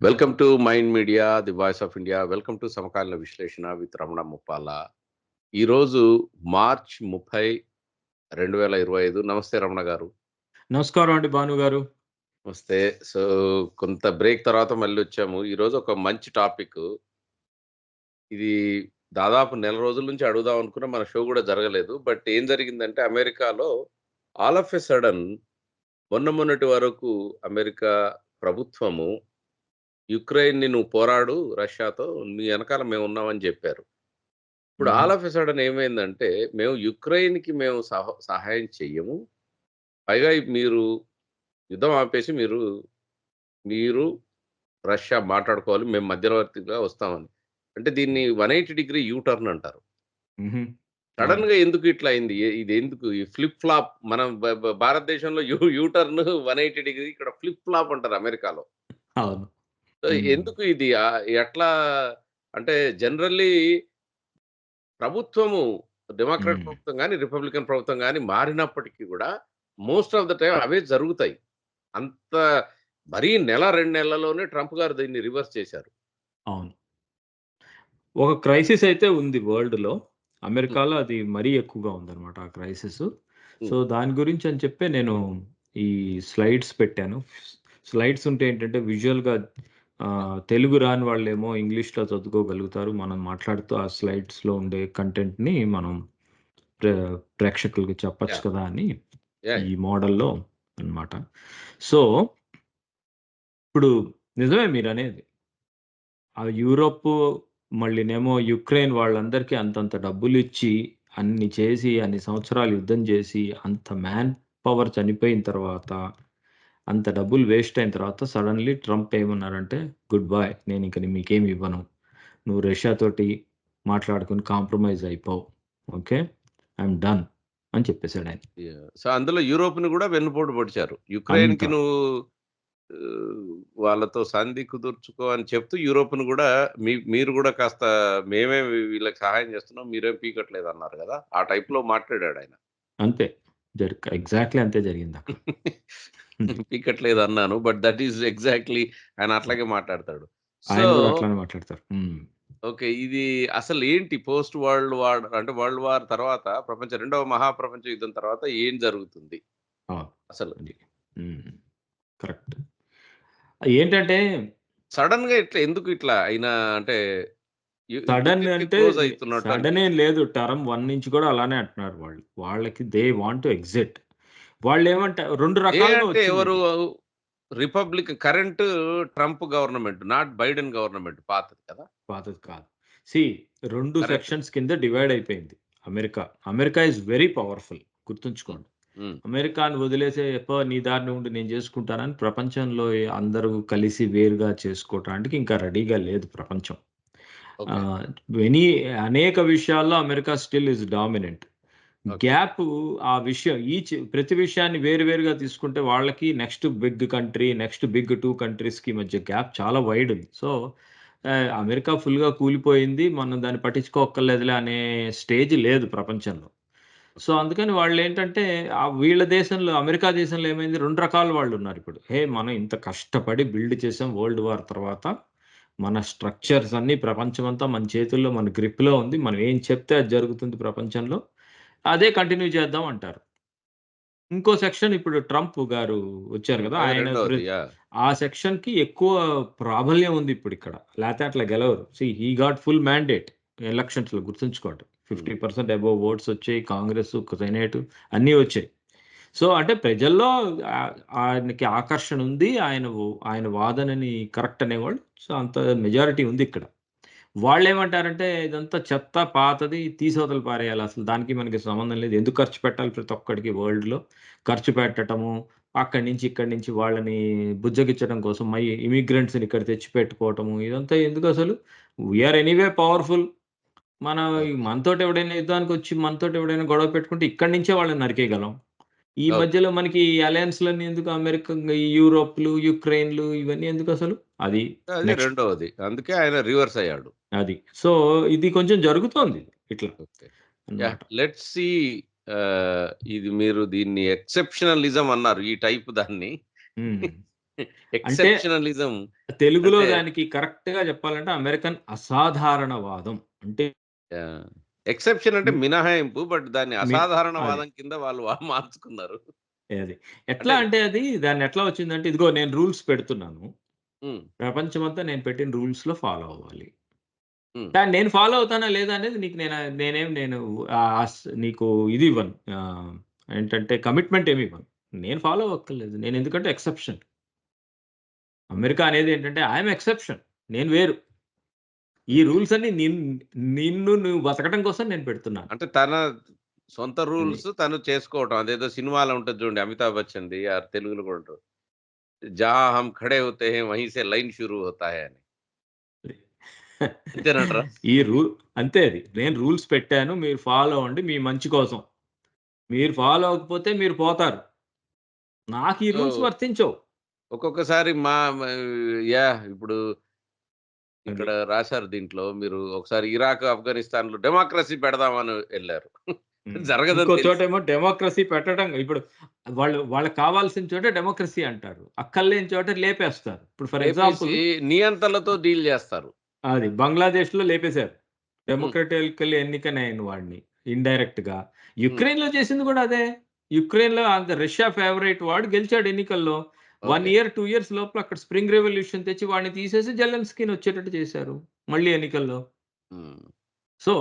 Welcome to mind media, the voice of India. Welcome to సమకాలీన విశ్లేషణ with Ramana Muppala. ఈరోజు March 30, 2025. నమస్తే రమణ గారు. నమస్కారం అండి భాను గారు. నమస్తే. సో, కొంత బ్రేక్ తర్వాత మళ్ళీ వచ్చాము. ఈరోజు ఒక మంచి టాపిక్. ఇది దాదాపు నెల రోజుల నుంచి అడుగుదాం అనుకున్న మన షో కూడా జరగలేదు. బట్ ఏం జరిగిందంటే అమెరికాలో ఆల్ ఆఫ్ ఎ సడన్ మొన్నటి వరకు అమెరికా ప్రభుత్వము యుక్రెయిన్‌ని నువ్వు పోరాడు రష్యాతో, నీ వెనకాల మేమున్నామని జెప్పారు. ఇప్పుడు హుహు. ఆల్ ఆఫ్ ఎ సడెన్ ఏమైందంటే, మేము యుక్రెయిన్‌కి సహాయం చెయ్యము. పైగా మీరు యుద్ధం ఆపేసి మీరు రష్యా మాట్లాడుకోవాలి. మేము మధ్యవర్తిగా వస్తామని. అంటే దీన్ని 180 డిగ్రీ యూ టర్న్ అంటారు. హుహు. అవును. సడెన్‌గా ఎందుకు ఇట్లా అయింది? ఇదెందుకు ఈ ఫ్లిప్ ఫ్లాప్ మనం బ బ భారతదేశంలో యూ టర్న్ 180 డిగ్రీ, ఇక్కడ ఫ్లిప్ ఫ్లాప్ అంటారు అమెరికాలో. అవును. సో, హ్మ్. ఎందుకు ఇది ఎట్లా అంటే జనరల్లీ ప్రభుత్వము డెమోక్రాట్ హ్మ్. ప్రభుత్వం గాని, రిపబ్లికన్ ప్రభుత్వం గాని మారినప్పటికీ గూడా most of the time away జరుగుతాయి. అంత మరీ నెల, 2 నెలల్లోనే ట్రంప్ గారు దీన్ని రివర్స్ చేశారు. అవును. ఒక క్రైసిస్ అయితే ఉంది వరల్డ్‌లో. హ్మ్. అమెరికాలో అది మరీ ఎక్కువగా ఉందన్నమాట ఆ క్రైసిసు. సో, హ్మ్. దాని గురించి అని చెప్పే నేను ఈ స్లైడ్స్ పెట్టాను. స్లైడ్స్ ఉంటే ఏంటంటే విజువల్‌గా తెలుగు రాని వాళ్ళేమో ఇంగ్లీష్‌లో చదువుకోగలుగుతారు. మనం మాట్లాడుతూ ఆ స్లైడ్స్‌లో ఉండే కంటెంట్‌ని మనం ప్రే ప్రేక్షకులకి చెప్పొచ్చు యాహ్! కదా! అని యాహ్! ఈ మోడల్‌లో అన్నమాట. సో, ఇప్పుడు నిజమే మీరనేది. ఆ యూరోపు మళ్ళీనేమో యుక్రెయిన్ వాళ్ళందరికీ అంతంత డబ్బులిచ్చి, అన్ని చేసి, అన్ని సంవత్సరాలు యుద్ధం చేసి, అంత మ్యాన్ పవర్ చనిపోయిన తర్వాత, అంత డబ్బులు వేస్ట్ అయిన తర్వాత సడెన్‌లీ ట్రంప్ ఏమన్నారంటే, గుడ్ బై. నేనింక మీకేమి ఇవ్వను. నువ్వు రష్యా తోటి మాట్లాడుకొని కాంప్రమైజ్ అయిపో. ఓకే. ఐయామ్ డన్ అని చెప్పేసాడాయన. యాహ్! సో, అందులో యూరోప్‌ని గూడా వెన్నుపోటు పొడిచారు. యుక్రెయిన్‌కి అంతా. నువ్వు వాళ్ళతో సంధి కుదుర్చుకో అని చెప్తూ యూరోప్‌ని గూడా మీరు గూడా కాస్త మేమే వీళ్ళకి సహాయం చేస్తున్నాం. మీరేం పీకట్లేదన్నారు గదా! ఆ టైప్‌లో మాట్లాడాడాయన. అంతే. ఎగ్జాక్ట్‌లీ అంతే జరిగిందక్కడ. హ్మ్. పీకట్లేదన్నాను. బట్ దట్ ఈస్ ఎగ్జాక్ట్‌లీ ఆయన అట్లాగే మాట్లాడతాడు. సో, ఆయన గూడా అట్లానే మాట్లాడతారు. హ్మ్. ఓకే. ఇది అసలేంటి పోస్ట్ వరల్డ్ వార్ అంటే వరల్డ్ వార్ తర్వాత రెండవ మహాప్రపంచ యుద్ధం తర్వాత ఏం జరుగుతుంది అవును. అసలు? అది. హ్మ్. కరెక్ట్. ఏంటంటే సడెన్‌గా ఎందుకు ఇట్లా అయినా అంటే సడన్ యుద్ధానికి అంటే క్లోజ్ అయితున్నట్టు సడన్ ఏం అనిపించింది. లేదు. టర్మ్ 1 నుంచి కూడా అలానే అంటున్నారు వాళ్ళు. వాళ్ళకి దే వాంట్ టు ఎక్సిట్. వాళ్ళేమంట 2 రకాలుగా అంటే ఎవరు వచ్చిందిది. Current Trump government, not Biden government పాతది కదా! పాతది కాదు. See 2 correct. సెక్షన్స్ కింద డివైడ్ అయిపోయింది America. America is very powerful hmm. గుర్తుంచుకోండి. హ్మ్. అమెరికాని వదిలేసి నీ దారి నువ్వు నేను చేసుకుంటానని ప్రపంచంలో అందరూ కలిసి వేరుగా చేసుకోవటానికి ఇంకా రెడీగా లేదు ప్రపంచం. ఓకే. ఆహ్, వెనీ అనేక విషయాల్లో America still is dominant. Okay. Gap ఆ విషయం ప్రతి విషయాన్ని వేరు వేరుగా తీసుకుంటే వాళ్ళకి next big country, next big 2 కంట్రీస్‌కి మధ్య గ్యాప్ చాలా వైడ్ ఉంది. సో, అమెరికా ఫుల్‌గా కూలిపోయింది. మనం దాన్ని పట్టించుకోక్కర్లేదులే అనే స్టేజ్ లేదు ప్రపంచంలో. So, okay. అందుకని వాళ్ళేంటంటే వీళ్ళ దేశంలో అమెరికా దేశంలో ఏమైంది 2 రకాల వాళ్ళున్నారిప్పుడు. మనం ఇంత కష్టపడి బిల్డ్ చేసాం వరల్డ్ వార్ తర్వాత. మన స్ట్రక్చర్స్ అన్నీ ప్రపంచమంతా మన చేతుల్లో, మన గ్రిప్‌లో ఉంది. మనం ఏం చెప్తే అది జరుగుతుంది ప్రపంచంలో. అదే కంటిన్యూ చేద్దాం అంటారు. ఇంకో సెక్షన్ ఇప్పుడు ట్రంప్ గారు వచ్చారు హ్మ్. గదా! అది ఆయన రెండోది. యాహ్! ఆ సెక్షన్‌కి ఎక్కువ ప్రాబల్యం ఉంది ఇప్పుడిక్కడ. లేతే అట్లా గెలవరు. హి గాట్ ఫుల్ మ్యాండేట్ ఎలక్షన్స్‌లో గుర్తుంచుకోండి. హ్మ్. 50% అబోవ్ వోట్స్ వచ్చాయి. కాంగ్రెస్, సెనేట్ అన్నీ వచ్చాయి. సో, అంటే ప్రజల్లో ఆయనకి ఆకర్షణ ఉంది. ఆయన వాదనని కరెక్ట్ అనేవాళ్ళు. సో, అంత మెజారిటీ ఉంది ఇక్కడ. వాళ్ళేమంటారంటే ఇదంతా చెత్త, పాతది తీసవతల పారేయాలి. అసలు దానికి మనకి సంబంధం లేదు. ఎందుకు ఖర్చు పెట్టాలి ప్రతి ఒక్కడికి వరల్డ్‌లో. ఖర్చు పెట్టటము, అక్కడి నుంచి, ఇక్కడి నుంచి వాళ్ళని బుజ్జగించడం కోసం ఇమిగ్రెంట్స్‌ని ఇక్కడ తెచ్చిపెట్టుకోవటము, ఇదంతా ఎందుకసలు? We are anyway powerful. Okay. మనతోటి ఎవడైనా యుద్ధానికొచ్చి మనతోటి ఎవడైనా గొడవ పెట్టుకుంటే ఇక్కడి నుంచే వాళ్ళని నరికేయగలం. ఈ ఓకే. మధ్యలో మనకి ఈ అలయన్స్‌లన్నీ ఎందుకు అమెరికా, ఈ యూరోప్‌లు, యుక్రెయిన్‌లు ఇవన్నీ ఎందుకసలు? అది అది నెక్స్ట్. రెండవది. అందుకే ఆయన రివర్స్ అయ్యాడు. అది. సో, ఇది కొంచెం జరుగుతోంది ఇట్లా ఓకే. యాహ్! అన్నమాట. Let's see. ఇది మీరు దీన్ని ఎక్సెప్షనలిజం అన్నారు. ఈ టైప్ దాన్ని. హ్మ్. అంటే ఎక్సెప్షనలిజం తెలుగులో అంటే దానికి కరెక్ట్‌గా చెప్పాలంటే అమెరికన్ అసాధారణవాదం. అంటే ఎక్సెప్షన్ అంటే హ్మ్. మినహాయింపు. బట్ దాన్ని అసాధారణ అది. వాదం కింద వాళ్ళు మార్చుకున్నారు. అది. ఎట్లా అంటే అంటే అది దాన్నెట్లా వచ్చిందంటే ఇదిగో నేను రూల్స్ పెడుతున్నాను. హ్మ్. ప్రపంచమంతా నేను పెట్టిన రూల్స్‌లో ఫాలో అవ్వాలి. హ్మ్. కానీ నేను ఫాలో అవుతానా లేదా అనేది నీకు నేను నీకు ఇది ఇవ్వను. ఏంటంటే కమిట్మెంట్ ఏమి ఇవ్వను. నేను ఫాలో అవ్వక్కర్లేదు. నేను ఎందుకంటే ఎక్సెప్షన్. అమెరికా అనేది ఏంటంటే ఐ యామ్ ఎక్సెప్షన్. నేను వేరు. ఈ రూల్స్ అన్నీ నిన్ను నువ్వు బతకడం కోసం నేను పెడుతున్నాను. అంటే తన సొంత అది. రూల్స్ తను చేసుకోవటం. అదేదో సినిమాలో ఉంటది చూడండి 'అమితాబ్ బచ్చన్‌ది' తెలుగులో కూడా ఉంటది. 'జहाँ हम खड़े होते हैं वहीं से लाइन शुरू होता है' అని. అంతేనంటారా? ఈ రూ అంతే అది. నేను రూల్స్ పెట్టాను. మీరు ఫాలో అవ్వండి మీ మంచి కోసం. మీరు ఫాలో అవ్వకపోతే మీరు పోతారు. నాకు ఈ సో, రూల్స్ వర్తించవు. ఒక్కొక్కసారి ఇప్పుడు అది. ఇక్కడ రాశారు దీంట్లో మీరు ఒకసారి ఇరాక్, ఆఫ్ఘనిస్తాన్‌లో డెమోక్రసీ పెడదామని ఎళ్లారు. హ్మ్. ఇంకో జరగదని తెలుసు. చోటేమో డెమోక్రసీ పెట్టడం ఇప్పుడు వాళ్ళకి కావాల్సిన చోట డెమోక్రసీ అంటారు. అక్కర్లేని చోట లేపేస్తారు. ఇప్పుడు ఫర్ లేపేసి ఎగ్జాంపుల్ నియంతలతో డీల్ చేస్తారు. అది బంగ్లాదేశ్‌లో లేపేశారు. హ్మ్. డెమోక్రటికల్లీ ఎన్నికైన వాడిని ఇండైరెక్ట్‌గా. హ్మ్. యుక్రెయిన్‌లో చేసింది కూడా అదే. యుక్రెయిన్‌లో రష్యా ఫేవరైట్ వాడు గెలిచాడు ఎన్నికల్లో. 1 ఓకే. ఇయర్, 2 ఇయర్స్ లోపల అక్కడ స్ప్రింగ్ రెవల్యూషన్ తెచ్చి వాడిని తీసేసి జెలెన్స్కీని వచ్చేటట్టు చేశారు. మళ్ళీ ఎన్నికల్లో. Hmm. So,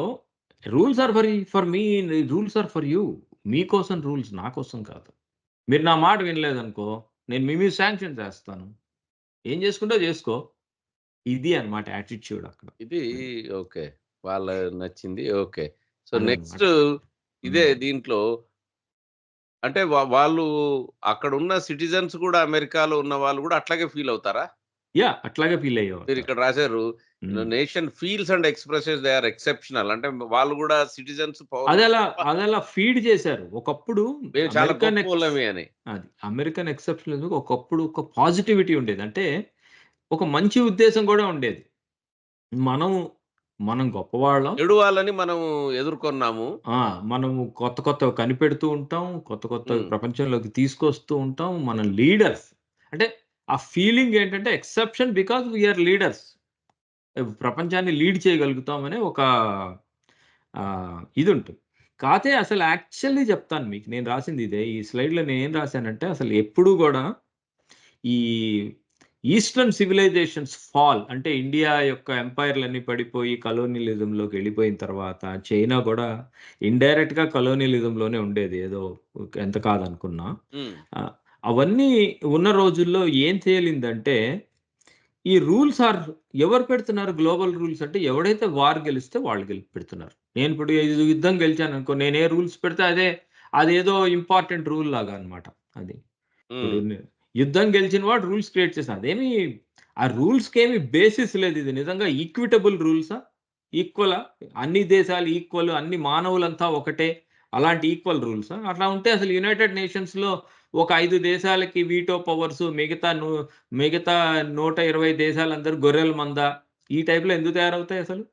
rules are for me rules are for you. మీకోసం రూల్స్ నా కోసం కాదు. మీరు నా మాట వినలేదనుకో, నేను మీ మీద శాంక్షన్స్ ఏస్తాను. ఏం చేసుకుంటావో చేసుకో. ఇది అన్నమాట యాటిట్యూడ్ అక్కడ. ఇది అది. ఓకే. వాళ్ళ నచ్చింది. ఓకే. సో, అదనమాట. నెక్స్ట్ ఇదే హ్మ్. దీంట్లో అంటే వాళ్ళు అక్కడున్న సిటిజన్స్ గూడా అమెరికాలో ఉన్న వాళ్ళు గూడా అట్లాగే ఫీల్ అవుతారా? అట్లాగే ఫీల్ అయ్యేవాళ్ళు. మీరిక్కడ రాసారు. Hmm. Nation feels and expresses they are exceptional. అంటే వాళ్ళు గూడా సిటిజన్స్ పౌరులు అదలా గొప్ప అదలా ఫీడ్ చేశారు. ఒకప్పుడు మేము చాలా అమెరికన్ ఎక్స్ గొప్పోళ్ళమి అని. అమెరికన్ ఎక్సెప్షనలిజం ఒకప్పుడు ఒక పాజిటివిటీ ఉండేది. అంటే ఒక మంచి ఉద్దేశ్యం కూడా ఉండేది. మనం, మనం గొప్పవాళ్ళం. చెడు వాళ్ళని మనం ఎదుర్కొన్నాము. ఆ! మనము కొత్త కొత్తవి కనిపెడుతూ ఉంటాం. కొత్త కొత్తవి హ్మ్. ప్రపంచంలోకి తీసుకొస్తూ ఉంటాం. మనం లీడర్స్. అంటే ఆ ఫీలింగ్ ఏంటంటే exception because we are leaders. ప్రపంచాన్ని లీడ్ చేయగలుగుతామనే ఒక ఇదుంటుంది. కాతే అసలు యాక్చువల్లీ చెప్తాను మీకు. నేను రాసింది ఇదే. ఈ స్లైడ్‌లో నేనేం రాసానంటే అసలు ఎప్పుడూ గూడా ఈ ఈస్టర్న్ సివిలైజేషన్స్ ఫాల్ అంటే ఇండియా యొక్క ఎంపైర్‌లన్నీ పడిపోయి కలోనియలిజంలోకి వెళ్ళిపోయిన తర్వాత చైనా గూడా ఇండైరెక్ట్‌గా కలోనియలిజంలోనే ఉండేది. ఏదో ఎంత కాదనుకున్నా. హ్మ్. ఆహ్, అవన్నీ ఉన్న రోజుల్లో ఏం తేలిందంటే ఈ రూల్స్ ఆర్ ఎవరు పెడుతున్నారు గ్లోబల్ రూల్స్ అంటే ఎవడైతే వార్ గెలిస్తే వాళ్ళు పెడుతున్నారు. నేను ఇప్పుడు ఇది యుద్ధం గెలిచాననుకో నేను ఏ రూల్స్ పెడితే అదేదో ఇంపార్టెంట్ రూల్ లాగా అన్నమాట అది. ఇప్పుడు హ్మ్. యుద్ధం గెలిచిన వాడు రూల్స్ క్రియేట్ చేసాడు. ఆ రూల్స్‌కేమి బేసిస్ లేదు. ఇది నిజంగా ఈక్విటబుల్ రూల్సా? ఈక్వలా? అన్ని దేశాలు ఈక్వల్, అన్ని మానవులంతా ఒకటే. అలాంటి ఈక్వల్ రూల్సా? అట్లా ఉంటే అసలు యునైటెడ్ నేషన్స్‌లో ఒక 5 దేశాలకి వీటో పవర్స్ మిగతా 120 దేశాలందరూ గొర్రెల మంద. ఈ టైప్‌లో ఎందుకు తయారవుతాయి అసలు?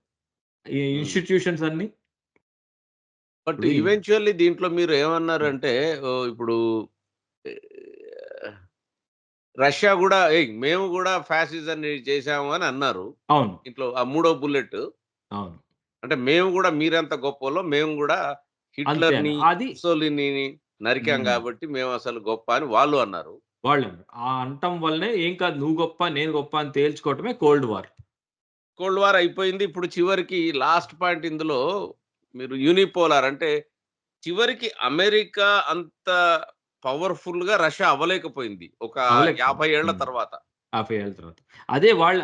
ఈ హ్మ్. ఇన్‌స్టిట్యూషన్స్ అన్నీ. బట్ ఇప్పుడు ఈవెంచువల్లీ దీంట్లో మీరు ఏమన్నారంటే ఇప్పుడు ఆహ్, రష్యా గూడా మేము గూడా ఫాసిజంని చేశాము అని అన్నారు. అవును. దీంట్లో ఆ మూడో బుల్లెట్ అవును. అంటే మేము గూడా మీరెంత గొప్పోళ్ళో మేము గూడా అంతే అని. హిట్లర్‌ని, అది ముస్సోలినీని నరికాం హ్మ్. గాబట్టి మేమసలు గొప్ప అని వాళ్ళు అన్నారు. వాళ్ళన్నారు. ఆ అనటం వల్లనే ఏం కాదు నువ్వు గొప్ప, నేను గొప్ప అని తేల్చుకోవటమే కోల్డ్ వార్. కోల్డ్ వార్ అయిపోయింది. ఇప్పుడు చివరికి లాస్ట్ పాయింట్ ఇందులో మీరు యూనిపోలార్ అంటే చివరికి అమెరికా అంత పవర్‌ఫుల్‌గా రష్యా అవ్వలేకపోయింది. ఒక అవ్వలేకపోయింది. 50 ఏళ్ల హ్మ్. తర్వాత. 50 ఏళ్ల తర్వాత.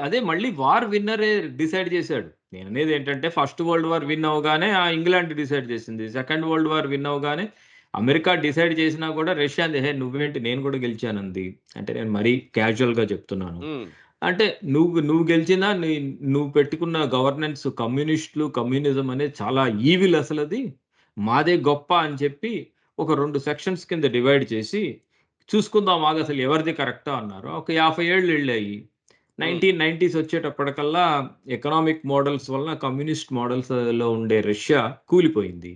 అదే మళ్ళీ వార్ విన్నరే డిసైడ్ చేసాడు. నేననేదేంటంటే ఫస్ట్ వరల్డ్ వార్ విన్ అవ్వగానే ఇంగ్లాండ్ డిసైడ్ చేసింది. సెకండ్ వరల్డ్ వార్ విన్ అవ్వగానే అమెరికా డిసైడ్ చేసినా కూడా రష్యా అంది, "హే! నువ్వేంటి నేను కూడా గెలిచానంది." అంటే నేను మరీ క్యాజువల్‌గా చెప్తున్నాను. హ్మ్. అంటే నువ్వు గెలిచినా నువ్వు పెట్టుకున్న గవర్నెన్స్ కమ్యూనిజం అనేది చాలా ఈవిల్ అసలది. మాదే గొప్ప అని చెప్పి ఒక 2 సెక్షన్స్ కింద డివైడ్ చేసి చూసుకుందాం ఆగసలు ఎవరిది కరెక్టో అన్నారు. ఒక 50 ఏళ్ళు ఎళ్ళాయి. హ్మ్. 1990స్ వచ్చేటప్పటికల్లా ఎకనామిక్ మోడల్స్ వలన కమ్యూనిస్ట్ మోడల్స్‌లో ఉండే రష్యా కూలిపోయింది.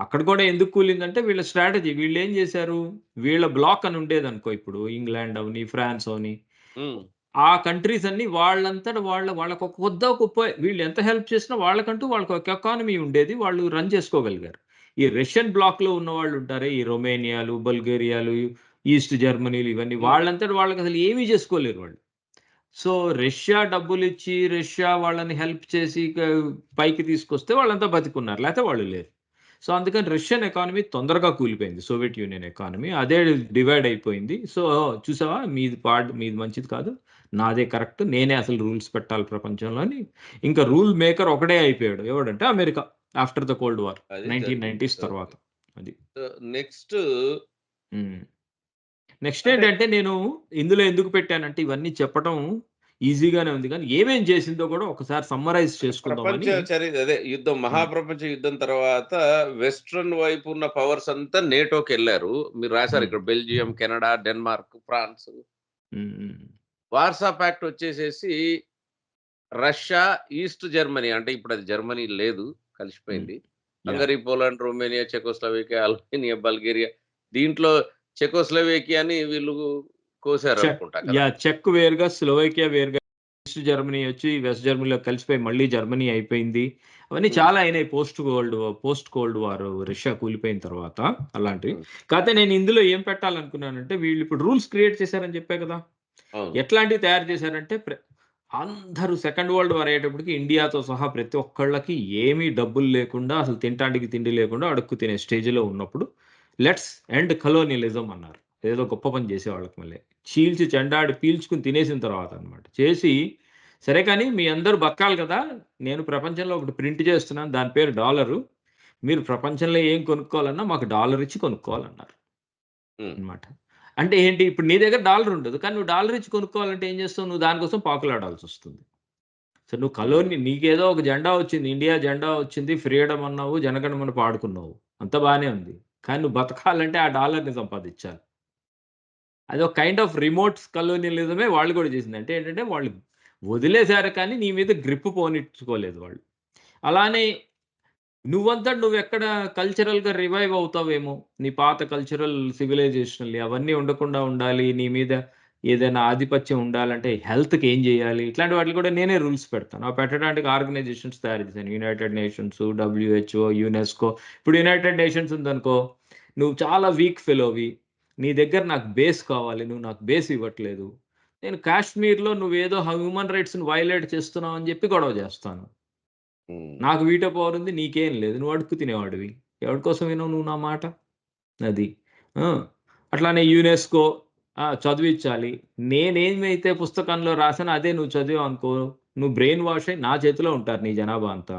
అక్కడ కూడా ఎందుకు కూలిందంటే వీళ్ళ స్ట్రాటజీ. వీళ్ళేం జేశారు, వీళ్ళ బ్లాక్ అని ఉండేదనుకో ఇప్పుడు ఇంగ్లాండ్ అవని, ఫ్రాన్స్ అవని. హ్మ్. ఆ కంట్రీస్ అన్ని వాళ్ళంతట వాళ్ళకి ఒక కొద్దో గొప్పో వీళ్ళు ఎంత హెల్ప్ చేసినా వాళ్ళకంటూ వాళ్ళకి ఒక ఎకానమీ ఉండేది. వాళ్ళు రన్ చేసుకోగలిగారు. ఈ రష్యన్ బ్లాక్‌లో ఉన్నవాళ్ళు ఉంటారే, ఈ రొమేనియాలు, బల్గేరియాలు, ఈస్ట్ జర్మనీలు ఇవన్నీ హ్మ్. వాళ్ళంతట వాళ్ళకసలు ఏమీ చేసుకోలేరు వాళ్ళు. సో, రష్యా డబ్బులిచ్చి, రష్యా వాళ్ళని హెల్ప్ చేసి పైకి తీసుకొస్తే వాళ్ళంతా బతికున్నారు. లేతే వాళ్ళు లేరు. సో, అందుకని రష్యన్ ఎకానమీ తొందరగా కూలిపోయింది. Soviet union economy. అదే డివైడ్ అయిపోయింది. సో, చూసావా మీది మంచిది కాదు. నాదే కరెక్ట్. నేనే అసలు రూల్స్ పెట్టాలి ప్రపంచంలో అని ఇంకా రూల్ మేకర్ ఒకడే అయిపోయాడు. ఎవడంటే America. After the cold war అది జరిగింది. 1990స్ తర్వాత. ఓకే. అది. సో, నెక్స్ట్ హ్మ్. నెక్స్ట్ అంటే ఏంటంటే నేను ఇందులో ఎందుకు పెట్టానంటే ఇవన్నీ చెప్పటం ఈజీగానే ఉంది. కానీ ఏమేం చేసిందో కూడా ఒకసారి సమ్మరైజ్ అంటే ప్రపంచ చేసుకుందామని. అదే యుద్ధం హ్మ్. మహాప్రపంచ యుద్ధం తర్వాత వెస్టర్న్ వైపు ఉన్న పవర్స్ అంతా నేటోకెళ్లారు. మీరు రాసారు హ్మ్. ఇక్కడ బెల్జియం, కెనడా, డెన్మార్క్, ఫ్రాన్స్. హ్మ్. హ్మ్. వార్సా పాక్ట్ వచ్చేసేసి రష్యా, ఈస్ట్ జర్మనీ అంటే ఇప్పుడది జర్మనీ లేదు. హ్మ్. కలిసిపోయింది. Yeah! Hungary, Poland, Romania, Czechoslovakia, Albania, Bulgaria. దీంట్లో చెకోస్లోవేకియాని వీళ్ళు చెక్ కోసారనుకుంటా కదా! చెక్ వేరుగా, స్లోవేకియా వేరుగా, ఈస్ట్ జర్మనీ వచ్చి వెస్ట్ జర్మనీలో కలిసిపోయి మళ్ళీ జర్మనీ అయిపోయింది. అవన్నీ హ్మ్. చాలా అయినాయి పోస్ట్ కోల్డ్ వార్ రష్యా కూలిపోయిన తర్వాత అలాంటివి. హ్మ్. కాతే నేను ఇందులో ఏం పెట్టాలనుకున్నానంటే వీళ్ళు ఇప్పుడు రూల్స్ క్రియేట్ చేశారని చెప్పా కదా! అవును. ఎట్లాంటివి తయారు చేశారంటే అందరూ సెకండ్ వరల్డ్ వార్ అయ్యేటప్పటికి ఇండియాతో సహా ప్రతి ఒక్కళ్ళకి ఏమీ డబ్బులు లేకుండా అసలు తినటానికి తిండి లేకుండా అడుక్కు తినే స్టేజ్‌లో ఉన్నప్పుడు లెట్స్ ఎండ్ కలోనియలిజం అన్నారు. ఏదో గొప్ప పని చేసేవాళ్ళకి మళ్ళీ. చీల్చి చెండాడి పీల్చుకొని తినేసిన తర్వాత అన్నమాట. చేసి సరే కానీ మీ అందరూ బతకాలి కదా! నేను ప్రపంచంలో ఒకటి ప్రింట్ చేస్తున్నాను. దాని పేరు డాలరు. మీరు ప్రపంచంలో ఏం కొనుక్కోవాలన్నా మాకు డాలర్ ఇచ్చి కొనుక్కోవాలన్నారు. హ్మ్. అన్నమాట. అంటే ఏంటి ఇప్పుడు నీ దగ్గర డాలర్ ఉండదు. కానీ నువ్వు డాలర్ ఇచ్చి కొనుక్కోవాలంటే ఏం చేస్తావు? నువ్వు దాని కోసం పాకులాడాల్సొస్తుంది. సో, నువ్వు హ్మ్. నీకేదో ఒక జెండా వచ్చింది. ఇండియా జెండా వచ్చింది. ఫ్రీడమ్ అన్నావు. జనగణమన పాడుకున్నావు. అంతా బానే ఉంది. కానీ నువ్వు బతకాలంటే ఆ డాలర్‌ని సంపాదించాలి. అదొక కైండ్ ఆఫ్ రిమోట్ కలోనియలిజమే వాళ్ళు కూడా చేసింది. అంటే ఏంటంటే వాళ్ళు వదిలేసారు కానీ నీ మీద గ్రిప్ పోనిచ్చుకోలేదు వాళ్ళు. అలానే నువ్వెక్కడ కల్చరల్‌గా రివైవ్ అవుతావేమో. నీ పాత కల్చరల్ సివిలైజేషనల్ అవన్నీ ఉండకుండా ఉండాలి. నీ మీద ఏదైనా ఆధిపత్యం ఉండాలంటే హెల్త్‌కి ఏం జేయాలి? ఇట్లాంటి వాటికి కూడా నేనే రూల్స్ పెడతాను. అవి పెట్టడానికి ఆర్గనైజేషన్స్ తయారు చేశాను. United nations, WHO, UNESCO. ఇప్పుడు యునైటెడ్ నేషన్స్ ఉందనుకో, నువ్వు చాలా వీక్ ఫెలోవి. నీ దగ్గర నాకు బేస్ కావాలి. నువ్వు నాకు బేస్ ఇవ్వట్లేదు. నేను కాశ్మీర్‌లో నువ్వేదో హ్యూమన్ రైట్స్‌ని వయలేట్ చేస్తున్నావు అని జెప్పి గొడవ జేస్తాను. హ్మ్. నాకు వీటో పవర్ ఉంది. నీకేం లేదు. నువ్వు అడుక్కు తినేవాడివి. ఎవడి కోసం వినవు నువ్వు నా మాట? అది. ఆ! అట్లానే యునెస్కో చదివిచ్చాలి. నేనేమైతే పుస్తకంలో రాసానో అదే నువ్వు చదివావనుకో, నువ్వు బ్రెయిన్ వాష్ అయ్యి నా చేతిలో ఉంటారు నీ జనాభా అంతా.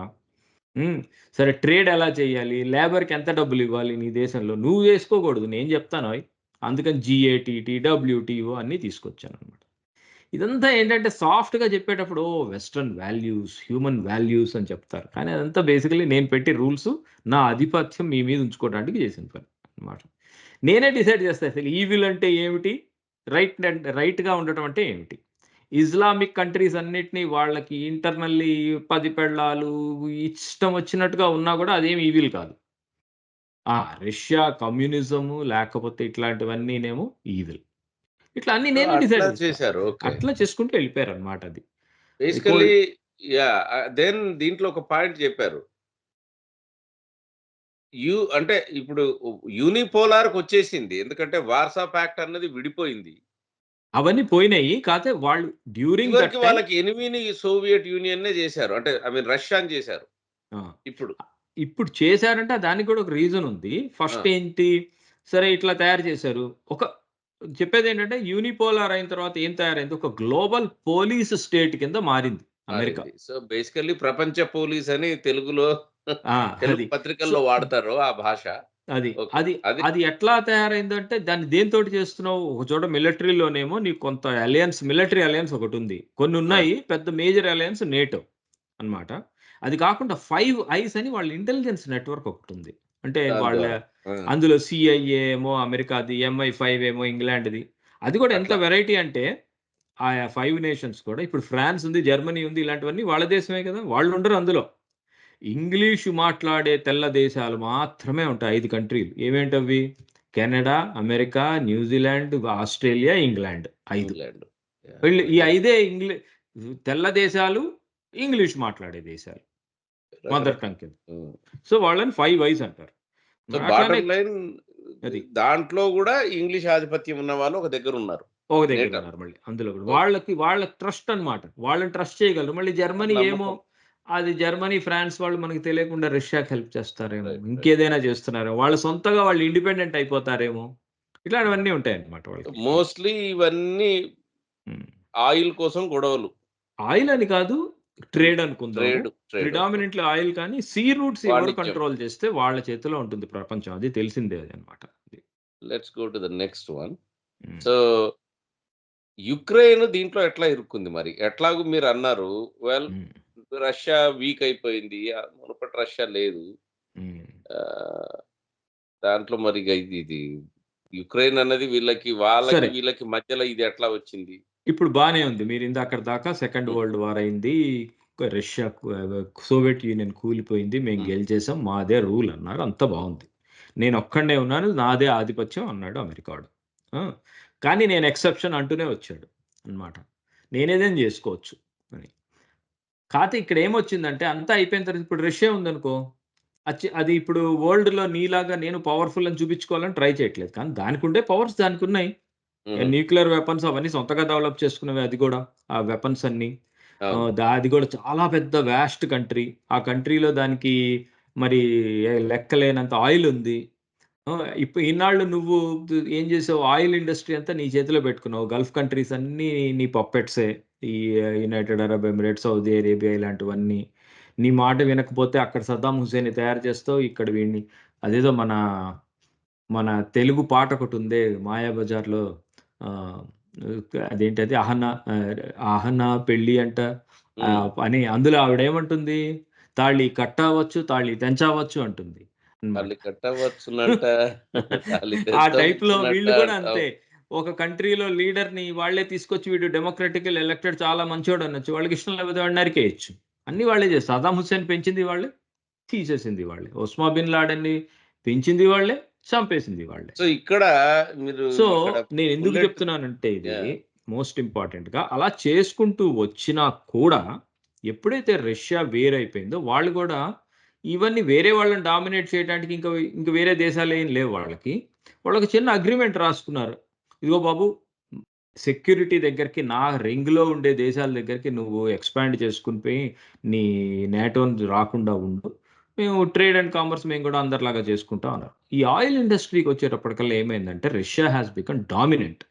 హ్మ్. సరే ట్రేడ్ ఎలా చేయాలి? లేబర్‌కి ఎంత డబ్బులివ్వాలి నీ దేశంలో? నువ్వు జేసుకోకూడదు. నేను జెప్తానోయ్. అందుకని జీఏటీటీ, డబ్ల్యూటీఓ అన్నీ తీసుకొచ్చాననమాట. ఇదంతా ఏంటంటే సాఫ్ట్‌గా చెప్పేటప్పుడు వెస్టర్న్ వాల్యూస్, హ్యూమన్ వాల్యూస్ అని చెప్తారు. కానీ అదంతా బేసికల్లీ నేను పెట్టే రూల్స్ నా ఆధిపత్యం మీ మీద ఉంచుకోవడానికి చేసిన పని అన్నమాట. నేనే డిసైడ్ చేస్తా అసలు ఈవిల్ అంటే ఏమిటి? రైట్‌గా ఉండటం అంటే ఏమిటి? ఇస్లామిక్ కంట్రీస్ అన్నిటిని వాళ్ళకి ఇంటర్నల్లీ 10 పెళ్ళాలు ఇష్టం వచ్చినట్టుగా ఉన్నా కూడా అదేమి ఈవిల్ కాదు. రష్యా కమ్యూనిజము లేకపోతే ఇట్లాంటివన్నీనేమో ఈవిల్. ఇట్లా అన్నీ సో, నేనే అట్లా డిసైడ్ చేస్తా. చేశారు. ఓకే. అట్లా చేసుకుంటూ ఎళ్ళిపోయారనమాట అది. అది బేసికల్లీ కోల్డ్ యాహ్! దీంట్లో ఒక పాయింట్ చెప్పారు. అంటే ఇప్పుడు యూనిపోలార్‌కొచ్చేసింది. ఎందుకంటే వార్సా పాక్ట్ అన్నది విడిపోయింది. అవన్నీ పోయినాయి. కాతే వాళ్ళు డ్యూరింగ్ చివరికి దట్ టైమ్ వాళ్ళకి ఎనిమీని సోవియట్ యూనియన్‌నే చేశారు. అంటే ఐ మీన్ రష్యాని చేశారు ఆ! ఇప్పుడు. ఇప్పుడు చేశారంటే దానికి కూడా ఒక రీజన్ ఉంది. ఆ! ఫస్ట్ ఏంటి? సరే ఇట్లా తయారు చేశారు. చెప్పేదేంటంటే యూనిపోలార్ అయిన తర్వాత ఏం తయారైంది? ఒక గ్లోబల్ పోలీస్ స్టేట్ కింద మారింది అమెరికా. మారింది. సో, బేసికల్లీ ప్రపంచ పోలీస్ అని తెలుగులో ఆ! తెలుగు అది. సో, పత్రికల్లో వాడతారు ఆ భాష. అది. ఓకే. అది అది అది ఎట్లా తయారైందంటే దాన్ని దేనితోటి చేస్తున్నావు? ఒక చోట మిలిటరీలోనేమో నీకు కొంత మిలిటరీ అలయన్స్ ఒకటుంది. ఆ! కొన్నున్నాయి. పెద్ద మేజర్ అలయన్స్ నేటో అన్నమాట. అది కాకుండా 5 ఐస్ అని వాళ్ళ ఇంటెలిజెన్స్ నెట్‌వర్క్ ఒకటుంది. అంటే దాని ద్వారా. ఆ! అందులో సీఐఏ ఏమో అమెరికాది, ఎంఐ5 ఏమో ఇంగ్లాండ్‌ది. అది కూడా ఎంత అట్లా. వెరైటీ అంటే ఆయా 5 నేషన్స్ కూడా ఇప్పుడు ఫ్రాన్స్ ఉంది, జర్మనీ ఉంది. ఇలాంటివన్నీ వాళ్ళ దేశమే కదా! వాళ్ళుండరు అందులో. ఇంగ్లీషు మాట్లాడే తెల్ల దేశాలు మాత్రమే ఉంటాయి 5 కంట్రీలు. ఏవేంటవి? Canada, America, New Zealand, Australia, England 5. England. వీళ్ళు ఈ 5 తెల్ల దేశాలు, ఇంగ్లీష్ మాట్లాడే దేశాలు. మదర్ టంగ్ కింద. సో వాళ్ళని 5 ఐస్ అంటారు. సో అట్లానే బాటమ్ లైన్ అది. దాంట్లో గూడా ఇంగ్లీష్ ఆధిపత్యం ఉన్న వాళ్ళు ఒక దగ్గరున్నారు. ఒక దగ్గర నేటివ్. ఉన్నారు మళ్ళీ అందులో కూడా. ఓకే. వాళ్ళకి ట్రస్ట్ అన్నమాట. వాళ్ళని ట్రస్ట్ చేయగలరు. మళ్ళీ జర్మనీ ఏమో నమ్మకం. అది జర్మనీ, ఫ్రాన్స్ వాళ్ళు మనకు తెలియకుండా రష్యాకి హెల్ప్ చేస్తారేమో. రైట్. రైట్. ఇంకేదైనా చేస్తున్నారేమో. వాళ్ళు సొంతంగా వాళ్ళు ఇండిపెండెంట్ అయిపోతారేమో. ఇట్లాంటివన్నీ ఉంటాయన్నమాట వాళ్ళకి. మోస్ట్‌లీ ఇవన్నీ హ్మ్. ఆయిల్ కోసం గొడవలు. ఆయిల్ అని కాదు. ట్రేడ్ అనుకుందాము. ట్రేడ్. ఓకే. ప్రిడామినెంట్‌లీ ఆయిల్ కానీ సీ రూట్స్ ఎవరు వాణిజ్యం. కంట్రోల్ చేస్తే వాళ్ళ చేతిలో ఉంటుంది ప్రపంచం. అది తెలిసిందే అదనమాట. Let's go to the next one. హ్మ్. సో యుక్రెయిన్ దీంట్లో ఎట్లా ఇరుక్కుంది మరి? ఎట్లాగో మీరన్నారు. వెల్ హ్మ్. రష్యా వీక్ అయిపోయింది. మునుపటి రష్యా లేదు. హ్మ్. ఆహ్, దాంట్లో మరి ఇగ ఇది యుక్రెయిన్ అన్నది వాళ్ళకి సరే. వీళ్ళకి మధ్యలో ఇది ఎట్లా వచ్చింది? ఇప్పుడు బానే ఉంది. మీరిందాకడ దాకా సెకండ్ హ్మ్. వరల్డ్ వార్ అయింది. రష్యా సోవియట్ యూనియన్ కూలిపోయింది. మేము హ్మ్. గెలిచేసాం. మాదే రూల్ అన్నారు. అంతా బావుంది. నేనొక్కడినే ఉన్నాను. నాదే ఆధిపత్యం అన్నాడు అమెరికాడు. ఆ! కానీ నేను ఎక్సెప్షన్ అంటూనే వచ్చాడు అన్నమాట. నేనేదైనా జేసుకోవచ్చు అని. కాతే ఇక్కడేమొచ్చిందంటే అంతా అయిపోయిన తర్వాత ఇప్పుడు రష్యా ఉందనుకో, అది ఇప్పుడు వరల్డ్‌లో నీలాగా నేను పవర్‌ఫుల్ అని చూపించుకోవాలని ట్రై చేయట్లేదు. కానీ దానికుండే పవర్స్ దానికున్నాయి. హుహు. న్యూక్లియర్ వెపన్స్ అవన్నీ సొంతంగా డెవలప్ చేసుకున్నవే అది గూడా. ఆ వెపన్స్ అన్నీ. అవును. అది గూడా చాలా పెద్ద వాస్ట్ కంట్రీ. ఆ కంట్రీలో దానికి మరి లెక్కలేనంత ఆయిల్ ఉంది. ఇన్నాళ్ళు నువ్వు ఏం చేసావు? ఆయిల్ ఇండస్ట్రీ అంతా నీ చేతిలో పెట్టుకున్నావు. గల్ఫ్ కంట్రీస్ అన్నీ నీ పప్పెట్సే. ఈ United Arab Emirates, Saudi Arabia ఇలాంటివన్నీ. నీ మాట వినకపోతే అక్కడ సద్దాం హుస్సేన్‌ని తయారు చేస్తావు. ఇక్కడ వీడిని అదేదో మన తెలుగు పాటొకటుందే 'మాయాబజార్‌లో' ఆహ్, అదేంటది 'అహనా పెళ్లి అంట' హ్మ్. అని అందులో ఆవిడేమంటుంది? తాళి కట్టవచ్చు, తాళి తెంచవచ్చు అంటుంది అన్నమాట. తాళి కట్టవచ్చునంట. తాళి ఆ టైప్‌లో తెంచవచ్చునంట వీళ్ళు గూడా అంటావు. అంతే. ఒక కంట్రీలో లీడర్‌ని వాళ్ళే తీసుకొచ్చి వీడు డెమోక్రాటికల్ ఎలక్టెడ్ చాలా మంచోడనొచ్చు. వాళ్ళకిష్టం లేకపోతే వాడిని నరికేయొచ్చు. అన్నీ వాళ్ళే చేస్తారు. సద్దాం హుస్సేన్ పెంచింది వాళ్ళే, తీసేసింది వాళ్ళే. ఒస్మా బిన్ లాడెన్‌ని పెంచింది వాళ్ళే, చంపేసింది వాళ్ళే. సో ఇక్కడ మీరు సో, ఇక్కడ నేనెందుకు బుల్లెట్ చెప్తున్నానంటే ఇది యాహ్! మోస్ట్ ఇంపార్టెంట్‌గా అలా చేసుకుంటూ వచ్చినా కూడా ఎప్పుడైతే రష్యా వేరైపోయిందో వాళ్ళు గూడా ఇవన్నీ వేరే వాళ్ళని డామినేట్ చేయడానికి ఇంక వేరే దేశాలేం లేవు వాళ్ళకి. వాళ్ళొక చిన్న అగ్రీమెంట్ రాసుకున్నారు. ఇదిగో బాబు సెక్యూరిటీ దగ్గరికి నా రింగ్‌లో ఉండే దేశాల దగ్గరికి నువ్వు ఎక్స్‌పాండ్ చేసుకొని పోయి నీ నేటోని రాకుండా ఉండు. మేము ట్రేడ్ అండ్ కామర్స్ మేము గూడా అందరిలాగా చేసుకుంటాం అన్నారు. ఈ ఆయిల్ ఇండస్ట్రీకొచ్చేటప్పటికల్లా ఏమైందంటే రష్యా హాస్ బికమ్ డామినెంట్.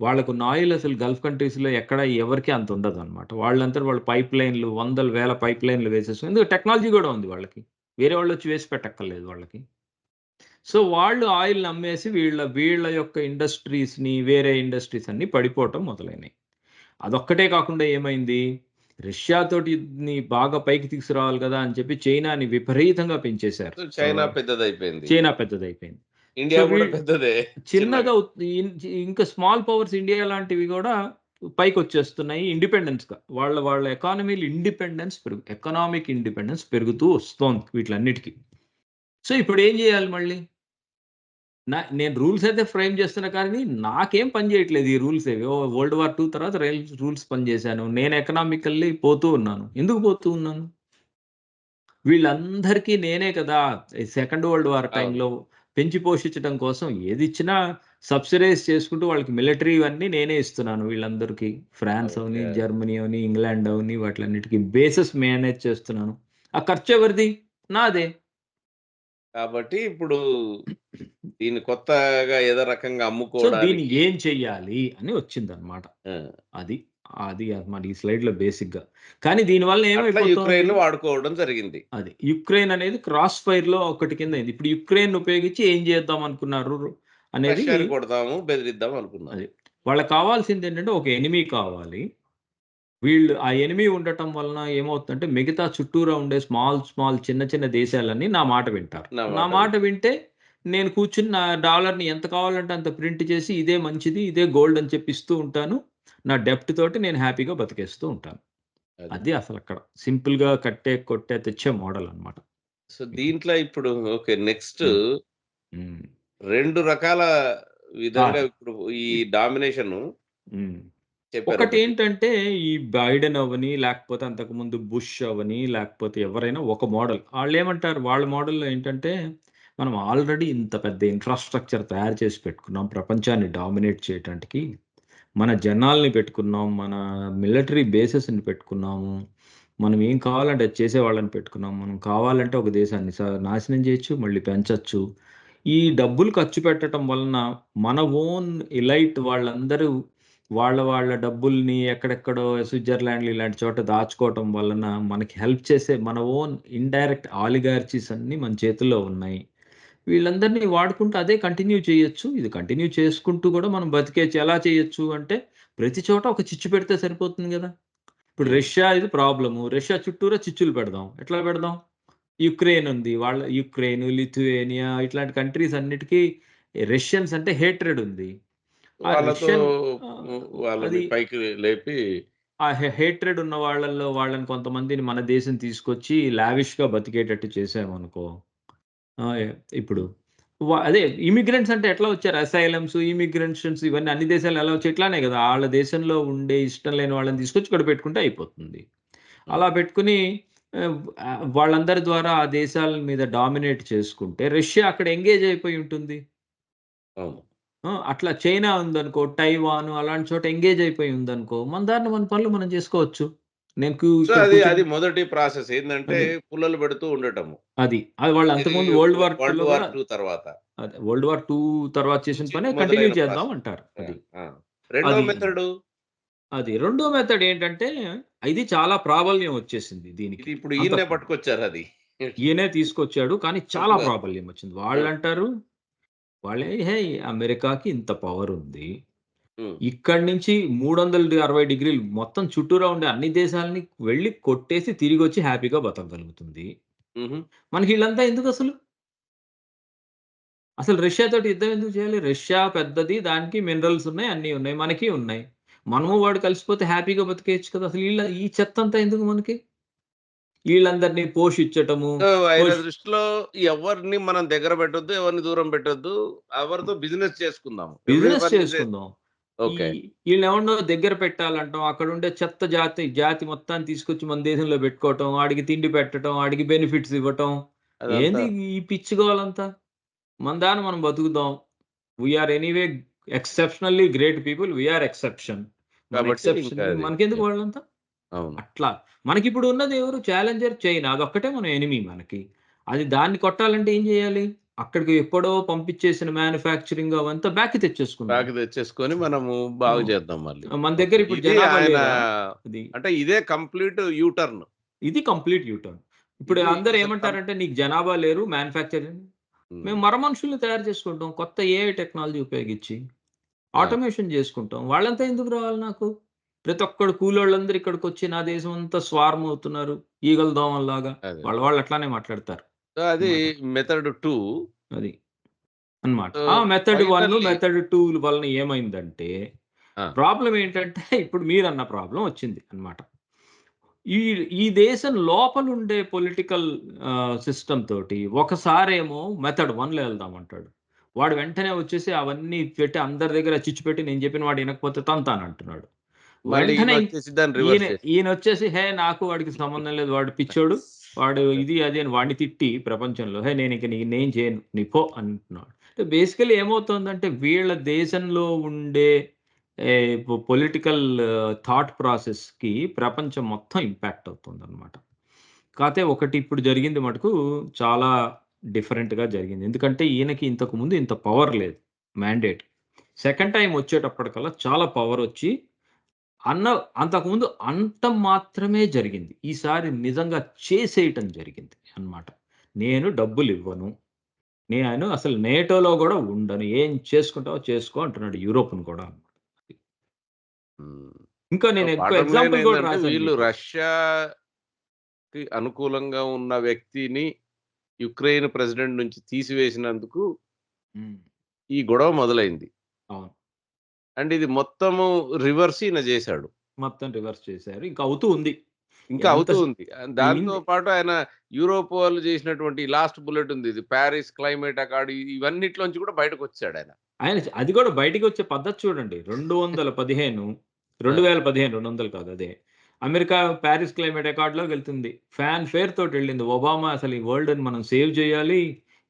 వాళ్ళకున్న ఆయిల్ అసలు గల్ఫ్ కంట్రీస్‌లో ఎక్కడ ఎవరికీ అంత ఉండదనమాట. వాళ్ళంతట వాళ్ళు పైప్ లైన్‌లు వందల వేల పైప్ లైన్‌లు వేసేసుకొని ఎందుకంటే టెక్నాలజీ గూడా ఉంది వాళ్ళకి. వేరే వాళ్ళొచ్చి వేసి పెట్టక్కర్లేదు వాళ్ళకి. సో, వాళ్ళు ఆయిల్‌ని అమ్మేసి వీళ్ళ వీళ్ళ యొక్క ఇండస్ట్రీస్‌ని వేరే ఇండస్ట్రీస్ అన్నీ పడిపోవటం మొదలైనాయి. అదొక్కటే కాకుండా ఏమైంది? రష్యాతోటిని బాగా పైకి తీసుకురావాలి గదా! అని చెప్పి చైనాని విపరీతంగా పెంచేశారు. సో చైనా పెద్దదయిపోయింది. చైనా పెద్దదయిపోయింది. సో, ఇండియా గూడా పెద్దదే చిన్నగా. చిన్నగా ఇంకా స్మాల్ పవర్స్ ఇండియా లాంటివి గూడా పైకొచ్చేస్తున్నాయి ఇండిపెండెన్స్‌గా. వాళ్ళ ఎకానమీ‌లు ఎకనామిక్ ఇండిపెండెన్స్ పెరుగుతూ వస్తోంది వీటిలన్నిటికి. సో, ఇప్పుడేం జేయాలి మళ్ళీ? నేను రూల్స్ అయితే ఫ్రేమ్ చేస్తున్నా కానీ, నాకేం పని చేయట్లేదు ఈ రూల్స్ ఏవి. వరల్డ్ వార్ 2 తర్వాత రూల్స్ పనిచేశాను. నేను ఎకనామికల్లీ పోతూ ఉన్నాను. ఎందుకు పోతూ ఉన్నాను? వీళ్ళందరికీ నేనే కదా! ఈ సెకండ్ వరల్డ్ వార్ అవును. టైమ్‌లో పెంచి పోషించడం కోసం ఏదిచ్చినా సబ్సిడైజ్ చేసుకుంటూ వాళ్ళకి మిలిటరీ ఇవన్నీ నేనే ఇస్తున్నాను వీళ్ళందరికీ. ఫ్రాన్స్ అవని, ఓకే. జర్మనీ అవని, ఇంగ్లాండ్ అవని వాటిలన్నిటికి బేసెస్ మేనేజ్ చేస్తున్నాను. ఆ ఖర్చెవరిది? నాదే. కాబట్టి ఇప్పుడు దీన్ని కొత్తగా ఏదో రకంగా సో, దీన్ని అమ్ముకోవడానికి ఏం చెయ్యాలి అని వచ్చిందనమాట. ఆ! అది. అది అన్నమాట ఈ స్లైడ్‌లో బేసిక్‌గా. కానీ దీనివల్ల అట్లా ఏమైపోతోంది? యుక్రెయిన్‌ని వాడుకోవడం జరిగింది. అది. యుక్రెయిన్ అనేది క్రాస్ ఫైర్‌లో ఒకటి కింద అయింది. ఇప్పుడు యుక్రెయిన్ ఉపయోగించి ఏం చేద్దాం అనుకున్నారు అనేది రష్యాని కొడదాము, బెదిరిద్దాం అనుకున్నారు. అది. వాళ్ళకి కావాల్సిందేంటంటే ఒక ఎనిమీ కావాలి. వీళ్ళు ఆ ఎనిమీ ఉండటం వలన ఏమవుతుందంటే మిగతా చుట్టూరా ఉండే స్మాల్ చిన్న చిన్న దేశాలన్నీ నా మాట వింటారు. నా నా మాట మాట వింటారు. వింటే నేను కూర్చొని నా డాలర్‌ని ఎంత కావాలంటే అంత ప్రింట్ చేసి ఇదే మంచిది, ఇదే గోల్డ్ అని చెప్పి ఇస్తూ ఉంటాను. నా డెబ్ట్ తోటి నేను హ్యాపీగా బతికేస్తూ ఉంటాను. అది. అది అసలక్కడ. సింపుల్‌గా కట్టే, కొట్టే, తెచ్చే మోడలనమాట. సో ఇది. దీంట్లో ఇప్పుడు ఓకే. నెక్స్ట్ హ్మ్. హ్మ్. 2 రకాల ఆ! విధంగా ఇప్పుడు ఈ ఇప్ డామినేషను హ్మ్. చెప్పారు ఒకటి. ఒకటేంటంటే ఈ బైడెన్ అవ్వని, లేకపోతే అంతకుముందు బుష్ అవ్వని, లేకపోతే ఎవరైనా ఒక మోడల్. ఆళ్ళేమంటారు వాళ్ళ మోడల్‌లో ఏంటంటే, మనం ఆల్రెడీ ఇంత పెద్ద ఇన్‌ఫ్రాస్ట్రక్చర్ తయారు చేసి పెట్టుకున్నాం ప్రపంచాన్ని డామినేట్ చేయటానికి. మన జనాల్ని పెట్టుకున్నాం. మన మిలిటరీ బేసెస్‌ని పెట్టుకున్నాము. మనం ఏం కావాలంటే అది చేసేవాళ్ళని పెట్టుకున్నాం. మనం కావాలంటే ఒక దేశాన్ని నాశనం చేయొచ్చు, మళ్ళీ పెంచొచ్చు. ఈ డబ్బులు ఖర్చు పెట్టటం వలన మన ఓన్ ఎలైట్ వాళ్ళందరూ వాళ్ళ డబ్బుల్ని ఎక్కడెక్కడో స్విట్జర్లాండ్‌లో ఇలాంటి చోట దాచుకోవటం వలన మనకి హెల్ప్ చేసే మన ఓన్ ఇండైరెక్ట్ ఆలిగార్చీస్ అన్నీ మన చేతుల్లో ఉన్నాయి. వీళ్ళందరినీ వాడుకుంటూ అదే కంటిన్యూ చేయొచ్చు. ఇది కంటిన్యూ చేసుకుంటూ గూడా మనం బతికేయచ్చు. ఎలా చేయొచ్చు అంటే, ప్రతి చోట ఒక చిచ్చు పెడితే సరిపోతుంది గదా! ఇప్పుడు హ్మ్. రష్యా ఇది ప్రాబ్లము. రష్యా చుట్టూరా చిచ్చులు పెడదాం. ఎట్లా పెడదాం? యుక్రెయిన్ ఉంది. వాళ్ళ యుక్రెయిన్, లిథువేనియా ఇట్లాంటి కంట్రీస్ అన్నిటికి రష్యన్స్ అంటే హేట్రెడ్ ఉంది. ఆ వాళ్ళతో రష్యన్ ఆహ్, వాళ్ళని అది పైకి లేపి ఆ హేట్రెడ్ ఉన్న వాళ్ళలో వాళ్ళని కొంతమందిని మన దేశం తీసుకొచ్చి లావిష్‌గా బతికేటట్టు చేసామనుకో. ఆ! ఇప్పుడు అదే ఇమిగ్రెంట్స్ అంటే ఎట్లా వచ్చారు? అసైలమ్స్, ఇమిగ్రేషన్స్ ఇవన్నీ అన్ని దేశాల్లో ఎలా వచ్చాయి? ఇట్లానే గదా! ఆళ్ళ దేశంలో ఉండే ఇష్టం లేని వాళ్ళని తీసుకొచ్చి ఇక్కడ పెట్టుకుంటే అయిపోతుంది. హ్మ్. అలా పెట్టుకొని వాళ్ళందరి ద్వారా ఆ దేశాల మీద డామినేట్ చేసుకుంటే రష్యా అక్కడ ఎంగేజ్ అయిపోయి ఉంటుంది. అవును. అట్లా చైనా ఉందనుకో, టైవాన్ అలాంటి చోట ఎంగేజ్ అయిపోయి ఉందనుకో, మన దారిన మన పనులు మనం చేసుకోవచ్చు. నేను సో, ఇక్కడ అది కూర్చొని అది మొదటి ప్రాసెస్ ఏందంటే అది. పుల్లలు పెడుతూ ఉండటము. అది వాళ్ళు ఇది అంతకుముందు వరల్డ్ వార్ వరల్డ్ 2లో వార్ గూడా 2 తర్వాత అదే. వరల్డ్ వార్ 2 తర్వాత చేసిన నుంచి పనే కంటిన్యూ మొదలైన చేద్దాం ప్రాసెస్. అంటారు. ఆ! అది. ఆ! రెండో అది. మెథడు అది. రెండో మెథడ్ ఏంటంటే, ఇది చాలా ప్రాబల్యం వచ్చేసింది దీనికి. ఇది ఇప్పుడు ఈయన్నే అంతకు పట్టుకొచ్చారది. ఈయనే తీసుకొచ్చాడు. కానీ చాలా ప్రాబల్యం వచ్చింది. ఆ! వాళ్ళంటారు, హే! అమెరికాకి ఇంత పవరుంది. హ్మ్. ఇక్కడి నుంచి 360 డిగ్రీలు మొత్తం చుట్టూరా ఉండే అన్ని దేశాలని వెళ్లి కొట్టేసి తిరిగొచ్చి హ్యాపీగా బతకగలుగుతుంది. హుహు. మనకి ఈళ్ళంతా ఎందుకసలు? అసలు రష్యాతోటి యుద్ధం ఎందుకు చేయాలి? రష్యా పెద్దది. దానికి మినరల్స్ ఉన్నాయి. అన్నీ ఉన్నాయి. మనకి ఉన్నాయి. మనము వాడు కలిసిపోతే హ్యాపీగా బతికేయచ్చు కదా! అసలు ఈ చెత్తంతా ఎందుకు మనకి? ఈళ్ళందరిని పోషిచ్చటము. సో, ఆయన పోష్ దృష్టిలో ఎవరిని మనం దగ్గర పెట్టొద్దు, ఎవరిని దూరం పెట్టొద్దు. ఎవరితో బిజినెస్ చేసుకుందాము. బిజినెస్ ఎవరిని చేసుకుందాం. ఈ ఓకే. ఈళ్ళెవడినో దగ్గర పెట్టాలంటాం. అక్కడుండే చెత్త జాతి మొత్తాన్ని తీసుకొచ్చి మన దేశంలో పెట్టుకోవటం. ఆడికి తిండి పెట్టటం. ఆడికి బెనిఫిట్స్ ఇవ్వటం. అదంతా ఏంది ఈ పిచ్చి గోలంతా? మన దారిన మనం బతుకుదాం. We are anyway exceptionally great people. We are exception. మన కాబట్టి ఇంకా ఎక్సెప్షన్‌ని అది మనకెందుకు వాళ్ళంతా? అవును. అట్లా. మనకిప్పుడు ఉన్నది ఎవరు? Challenger China. అదొక్కటే మన ఎనిమీ మనకి. దాన్ని కొట్టాలంటే ఏం జేయాలి? అక్కడికి ఎప్పుడో పంపించేసిన మ్యానుఫ్యాక్చరింగ్ అవంతా బ్యాక్‌కి తెచ్చేసుకుందాం. బ్యాక్ తెచ్చేసుకొని మనము బాగు హ్మ్. చేద్దాం మళ్ళీ. మన ఓకే. దగ్గర ఇప్పుడు ఇది జనాభా ఆయన లేరా? అది. అంటే ఇదే కంప్లీట్ యూ టర్న్. ఇది కంప్లీట్ యూ టర్న్. ఇప్పుడు ఇది అందరూ అసలు ఏమంటారంటే నీకు జనాభా లేరు మ్యానుఫ్యాక్చరింగ్ మేము హ్మ్. మనుషుల్ని తయారు చేసుకుంటాం. కొత్త ఏఐ టెక్నాలజీ ఉపయోగించి. ఆ! ఆటోమేషన్ జేసుకుంటాం. వాళ్ళంతా ఎందుకు రావాలి నాకు? ప్రతి ఒక్కడు కూలోళ్ళందరూ ఇక్కడికొచ్చి నా దేశం అంతా స్వార్మ్ అవుతున్నారు. ఈగలు దోమల్లాగా. అదే. వాళ్ళు అట్లానే మాట్లాడతారు సో, అది అన్నమాట. మెథడ్ 2. అది. అన్నమాట. సో, ఆ మెథడ్ 1, ఫైనల్లీ మెథడ్ 2 వలన ఏమైందంటే, ఆ! ప్రాబ్లమ్ ఏంటంటే ఇప్పుడు మీరన్న ప్రాబ్లమ్ వచ్చింది అన్నమాట. ఈ ఈ దేశం లోపలుండే పొలిటికల్ సిస్టమ్ తోటి ఒకసారేమో మెథడ్ 1లో ఎళ్దామంటాడు. వాడు వెంటనే వచ్చేసి అవన్నీ పెట్టి అందరి దగ్గర చిచ్చు పెట్టి నేను చెప్పిన మాట ఇనకపోతే తంతానంటున్నాడు. మళ్ళీ వెంటనే ఈయనొచ్చేసి దాన్ని ఈయన రివర్స్ చేసి ఈయనొచ్చేసి నాకు వాడికి సంబంధం లేదు. వాడు పిచ్చోడు. వాడు ఇది అది అని వాడిని తిట్టి ప్రపంచంలో నేనింక నిన్నేం చేయను. నీ పో అంటున్నాడు. అంటే బేసికల్లీ ఏమవుతుందంటే వీళ్ళ దేశంలో ఉండే ఏ పొలిటికల్ థాట్ ప్రాసెస్‌కి ప్రపంచం మొత్తం ఇంపాక్ట్ అవుతుందన్నమాట. కాతే ఒకటి ఇప్పుడు జరిగింది మటుకు చాలా డిఫరెంట్‌గా జరిగింది. ఎందుకంటే ఈయనకి ఇంతకు ముందు ఇంత పవర్ లేదు. మ్యాండేట్. సెకండ్ టైమ్ వచ్చేటప్పటికల్లా చాలా పవరొచ్చి అన్న అంతకుముందు అనటం మాత్రమే జరిగింది. ఈసారి నిజంగా చేసేయటం జరిగింది అన్నమాట. నేను డబ్బులివ్వను. నేను అసలు నేటోలో గూడా ఉండను. ఏం చేసుకుంటావో చేసుకో అంటున్నాడు యూరోప్‌ని కూడా. హ్మ్. ఇంకా సో, నేను ఇంకో బాటమ్ లైన్ ఎగ్జాంపుల్ గూడా ఏందంటే రాసాను వీళ్ళు మీకు. రష్యాకి అనుకూలంగా ఉన్న వ్యక్తిని యుక్రెయిన్ ప్రెసిడెంట్ నుంచి తీసివేసినందుకు హ్మ్. ఈ గొడవ మొదలైంది. అవును. అండ్ ఇది మొత్తము రివర్స్ ఈయన జేశాడు. మొత్తం రివర్స్ చేశారు. ఇంకా అవుతూ ఉంది. ఇంకా ఎంత అవుతూ స్ ఉంది. దాంతో ఈయన్ని పాటు ఆయన యూరోప్ వాళ్ళు జేసినటువంటి లాస్ట్ బుల్లెట్ ఉంది. ఇది పారిస్ క్లైమేట్ అకార్డ్ ఇవన్నిట్లోంచి కూడా బయటకొచ్చాడాయన. ఆయన అది గూడా బయటికొచ్చే పద్ధతి చూడండి. 215 2015 200 కాదు అదే. అమెరికా పారిస్ క్లైమేట్ అకార్డ్‌లోకి వెళ్తుంది. ఫ్యాన్ ఫేర్ తోటి వెళ్ళింది. ఒబామా అసలు ఈ వరల్డ్‌ని మనం సేవ్ చేయాలి.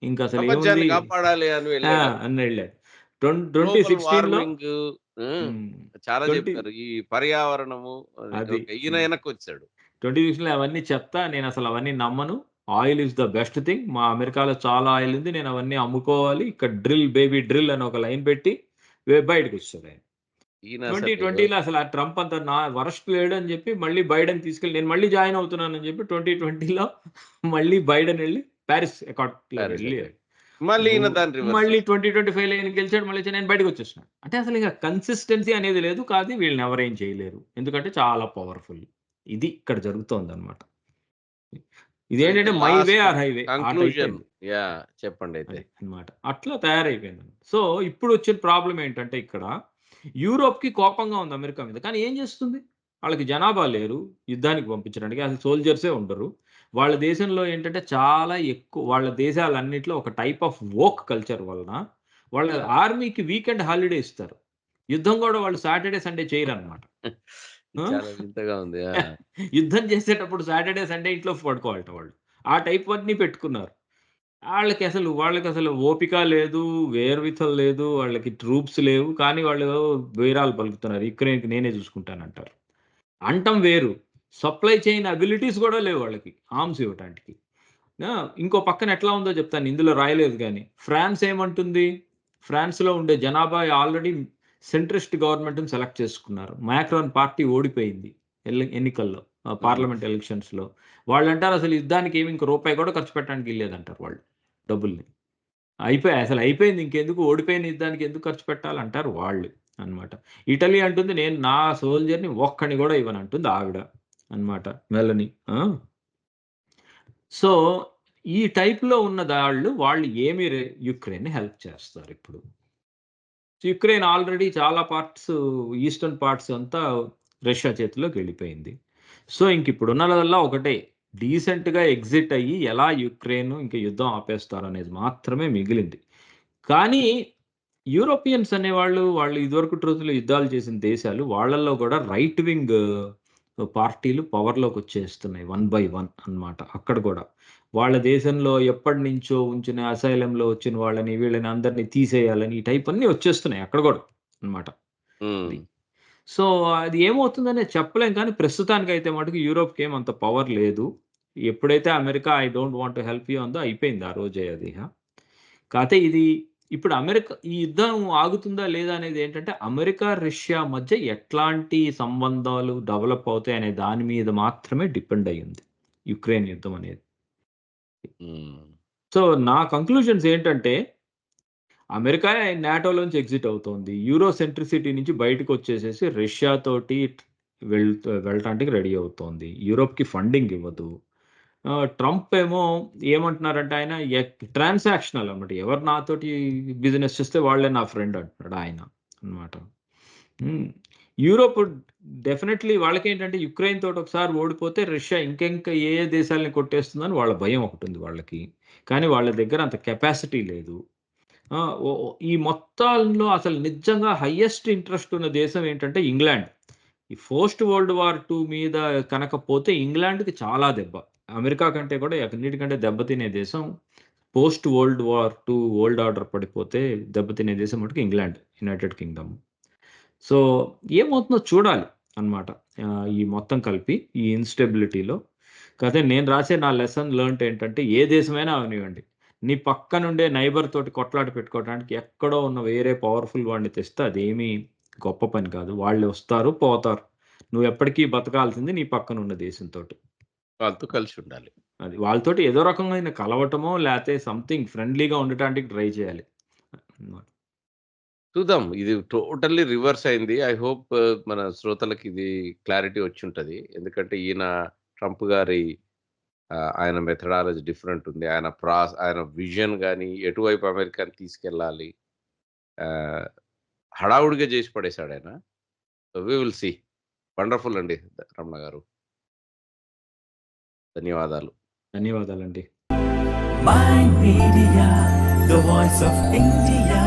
ఇంకా అసలు ప్రపంచాన్ని ఏముంది కాపాడాలి అని వెళ్ళాడు. అని వెళ్ళాడు. గ్లోబల్ 2016లో వార్మింగ్ హ్మ్. హ్మ్. చాలా 20 చెప్పారు. ఈ పర్యావరణము అది. ఓకే. ఈయన వెనక్కొచ్చాడు. 2016లో అవన్నీ చెత్త. నేనసలు అవన్నీ నమ్మను. Oil is the best thing. మా అమెరికాలో చాలా ఆయిల్ ఉంది. నేను అవన్నీ అమ్ముకోవాలి. ఇక్కడ బేబీ డ్రిల్ అని ఒక లైన్ పెట్టి బయటకొచ్చేసాడాయన. ఈయన అసలు 2020లో అసలు ఆ ట్రంప్ అంత వరస్ట్ లేడు అని చెప్పి మళ్ళీ బైడెన్ తీసుకెళ్ళి నేను మళ్ళీ జాయిన్ అవుతున్నానని చెప్పి 2020లో మళ్ళీ బైడెన్ ఎళ్లి పారిస్ అకార్డ్‌లోకి పారిస్ వెళ్ళి అకార్డ్. మళ్ళీ ఈయన నువ్వు దాన్ని రివర్స్ మళ్ళీ చేసాడు. 2025లో ఈయన గెలిచాడు. మళ్ళీ నేను బయటకొచ్చేసినా. అంటే అసలు ఇక కన్సిస్టెన్సీ అనేది లేదు. కాదు వీళ్ళని ఎవరేం చేయలేరు. ఎందుకంటే చాలా పవర్‌ఫుల్. ఇది ఇక్కడ జరుగుతోందన్నమాట. సో, అయితే ఇదేంటంటే my way last or highway ఆ టైప్ కంక్లూజన్ అయింది. చెప్పండయితే. అది అన్నమాట. అట్లా తయారైపోయింది. సో, ఇప్పుడొచ్చిన ప్రాబ్లమ్ ఏంటంటే ఇక్కడ యూరోప్‌కి కోపంగా ఉంది అమెరికా మీద. కానీ ఏం చేస్తుంది? ఆళ్ళకి జనాభా లేరు. యుద్ధానికి పంపించడానికి. అసలు సోల్జర్సే ఉండరు. వాళ్ళ దేశంలో ఏంటంటే చాలా ఎక్కువ వాళ్ళ దేశాలన్నిట్లో ఒక టైప్ ఆఫ్ వోక్ కల్చర్ వలన వాళ్ళ ఆర్మీకి వీకెండ్ హాలిడే ఇస్తారు. యుద్ధం గూడా వాళ్ళు సాటర్‌డే, సండే చేయరన్నమాట. ఇది ఆ! చాలా వింతగా ఉంది. ఆ! యుద్ధం చేసేటప్పుడు సాటర్‌డే, సండే ఇంట్లో పడుకోవాలట వాళ్ళు. ఆ టైప్ అన్నీ పెట్టుకున్నారు. వాళ్ళకసలు ఓపిక లేదు, వేర్విథల్ లేదు, వాళ్ళకి ట్రూప్స్ లేవు. కానీ వాళ్ళు బేరాలు పలుకుతున్నారు. యుక్రెయిన్‌కి నేనే చూసుకుంటానంటారు. అంటం వేరు. సప్లై చైన్ అబిలిటీస్ గూడా లేవు వాళ్ళకి ఆర్మ్స్ ఇవ్వటానికి. ఆ! ఇంకో పక్కన ఎట్లా ఉందో చెప్తాను. ఇందులో రాయలేదు గానీ. ఫ్రాన్స్ ఏమంటుంది? ఫ్రాన్స్‌లో ఉండే జనాభా ఆల్రెడీ సెంట్రిస్ట్ గవర్నమెంట్‌ని సెలెక్ట్ చేసుకున్నారు. మాక్రాన్ పార్టీ ఓడిపోయింది ఎన్నికల్లో. హ్మ్. పార్లమెంట్ ఎలక్షన్స్‌లో. వాళ్ళంటారు అసలు యుద్ధానికి ఏమి ఇంక రూపాయి కూడా ఖర్చు పెట్టడానికి వీల్లేదంటారు వాళ్ళు డబ్బుల్ని. అయిపోయింది ఇంకెందుకు ఓడిపోయిన యుద్ధానికి ఎందుకు ఖర్చు పెట్టాలంటారు వాళ్ళు అన్నమాట. ఇటలీ అంటుంది నేను నా సోల్జర్‌ని ఒక్కడిని గూడా ఇవ్వనంటుంది ఆవిడ అన్నమాట. మెలనీ. ఆ! సో, ఈ టైప్‌లో ఉన్న వాళ్ళు ఏమి యుక్రెయిన్‌ని హెల్ప్ చేస్తారిప్పుడు. యుక్రెయిన్ ఆల్రెడీ చాలా పార్ట్స్ ఈస్టర్న్ పార్ట్స్ అంతా రష్యా చేతిలోకెళ్ళిపోయింది. సో, ఇంకిప్పుడున్నదల్లా ఒకటే డీసెంట్‌గా ఎగ్జిట్ అయ్యి ఎలా యుక్రెయిన్ ఇంక యుద్ధం ఆపేస్తారనేది మాత్రమే మిగిలింది. కానీ యూరోపియన్స్ అనేవాళ్ళు, వాళ్ళు ఇదివరకటి రోజుల్లో యుద్ధాలు చేసిన దేశాలు, వాళ్ళల్లో గూడా రైట్ వింగ్ పార్టీలు పవర్‌లోకొచ్చేస్తున్నాయి వన్ బై వన్ అన్నమాట. అక్కడ గూడా. వాళ్ళ దేశంలో ఎప్పటినుంచో ఉంచిన అసైలంలో వచ్చిన వాళ్ళని, వీళ్ళని అందరిని తీసేయాలని ఈ టైప్ అన్నీ వచ్చేస్తున్నాయి అక్కడ గూడా అన్నమాట. హ్మ్. అది. సో, అది ఏమవుతుందనేది చెప్పలేం కానీ ప్రస్తుతానికైతే మటుకు యూరోప్‌కేం అంత పవర్ లేదు. ఎప్పుడైతే America I don't want to help you అందో అయిపోయింది ఆ రోజే అది ఇహ. కాతే ఇది ఇప్పుడు ఈ యుద్ధం ఆగుతుందా లేదా అనేది ఏంటంటే, అమెరికా, రష్యా మధ్య ఎట్లాంటి సంబంధాలు డెవలప్ అవుతాయనే దాని మీద మాత్రమే డిపెండ్ అయ్యుంది. యుక్రెయిన్ యుద్ధం అనేది. హ్మ్. సో, నా కంక్లూజన్స్ ఏంటంటే, అమెరికా నాటోలోంచి ఎగ్జిట్ అవుతోంది. యూరో సెంట్రిసిటీ నుంచి బయటకొచ్చేసేసి రష్యా తోటి వెళ్ళటానికి రెడీ అవుతోంది. యూరోప్‌కి ఫండింగ్ ఇవ్వదు. ట్రంప్ ఏమో ఏమంటున్నారంటే ఆయన ట్రాన్సాక్షనల్ అన్నమాట. ఎవరు నాతోటి బిజినెస్ చేస్తే వాళ్ళే నా ఫ్రెండ్ అంటున్నాడు ఆయన అన్నమాట. హ్మ్. యూరోప్ డెఫినైట్‌లీ వాళ్ళకేంటంటే యుక్రెయిన్ తోటి ఒకసారి ఓడిపోతే రష్యా ఇంకింకా ఏ ఏ దేశాల్ని కొట్టేస్తుందని వాళ్ళ భయం ఒకటుంది వాళ్ళకి. కానీ వాళ్ళ దగ్గర అంత కెపాసిటీ లేదు. ఆ! ఈ మొత్తాల్లో అసలు నిజంగా హైయెస్ట్ ఇంట్రెస్ట్ ఉన్న దేశం ఏంటంటే ఇంగ్లాండ్. ఈ పోస్ట్ వరల్డ్ వార్ 2 మీద కనక పోతే ఇంగ్లాండ్‌కి చాలా దెబ్బ. అమెరికా కంటే కూడా అన్నిటికంటే దెబ్బతినే దేశం post world war 2 world order పడిపోతే దెబ్బతినే దేశం మటుకు ఇంగ్లాండ్, యునైటెడ్ కింగ్‌డమ్. సో, ఏమవుతుందో చూడాలి అన్నమాట. ఈ మొత్తం కలిపి ఈ ఇన్‌స్టెబిలిటీలో. కాతే నేను రాసే నా లెసన్ లెర్న్డ్ ఏంటంటే ఏ దేశమైనా అవనివ్వండి. నీ పక్కనుండే నైబర్ తోటి కొట్లాట పెట్టుకోవడానికి ఎక్కడో ఉన్న వేరే పవర్‌ఫుల్ వాడిని తెస్తే అదేమీ గొప్ప పని కాదు. వాళ్ళొస్తారు, పోతారు. నువ్వెప్పటికీ బతకాల్సింది నీ పక్కనున్న దేశంతోటి. వాళ్ళతో కలిసుండాలి. అది. వాళ్ళతోటి ఏదో రకమైన కలవటమో, లేతే సంథింగ్ ఫ్రెండ్లీగా ఉండటానికి ట్రై చేయాలి. అన్నమాట. చూద్దాం. ఇది టోటల్లీ రివర్స్ అయింది. ఐ హోప్ మన శ్రోతలకి ఇది క్లారిటీ వచ్చుంటది. ఎందుకంటే ఈయన ట్రంప్ గారి ఆయన మెథడాలజీ డిఫరెంట్ ఉంది. ఆయన విజన్ గాని, ఎటువైపు అమెరికాని తీసుకెళ్ళాలి. ఆహ్, హడావుడిగా జేసి పడేసాడాయన. So, we will see. Wonderful అండి రమణ గారు. ధన్యవాదాలు. ధన్యవాదాలండి. Mind Media, the voice of India.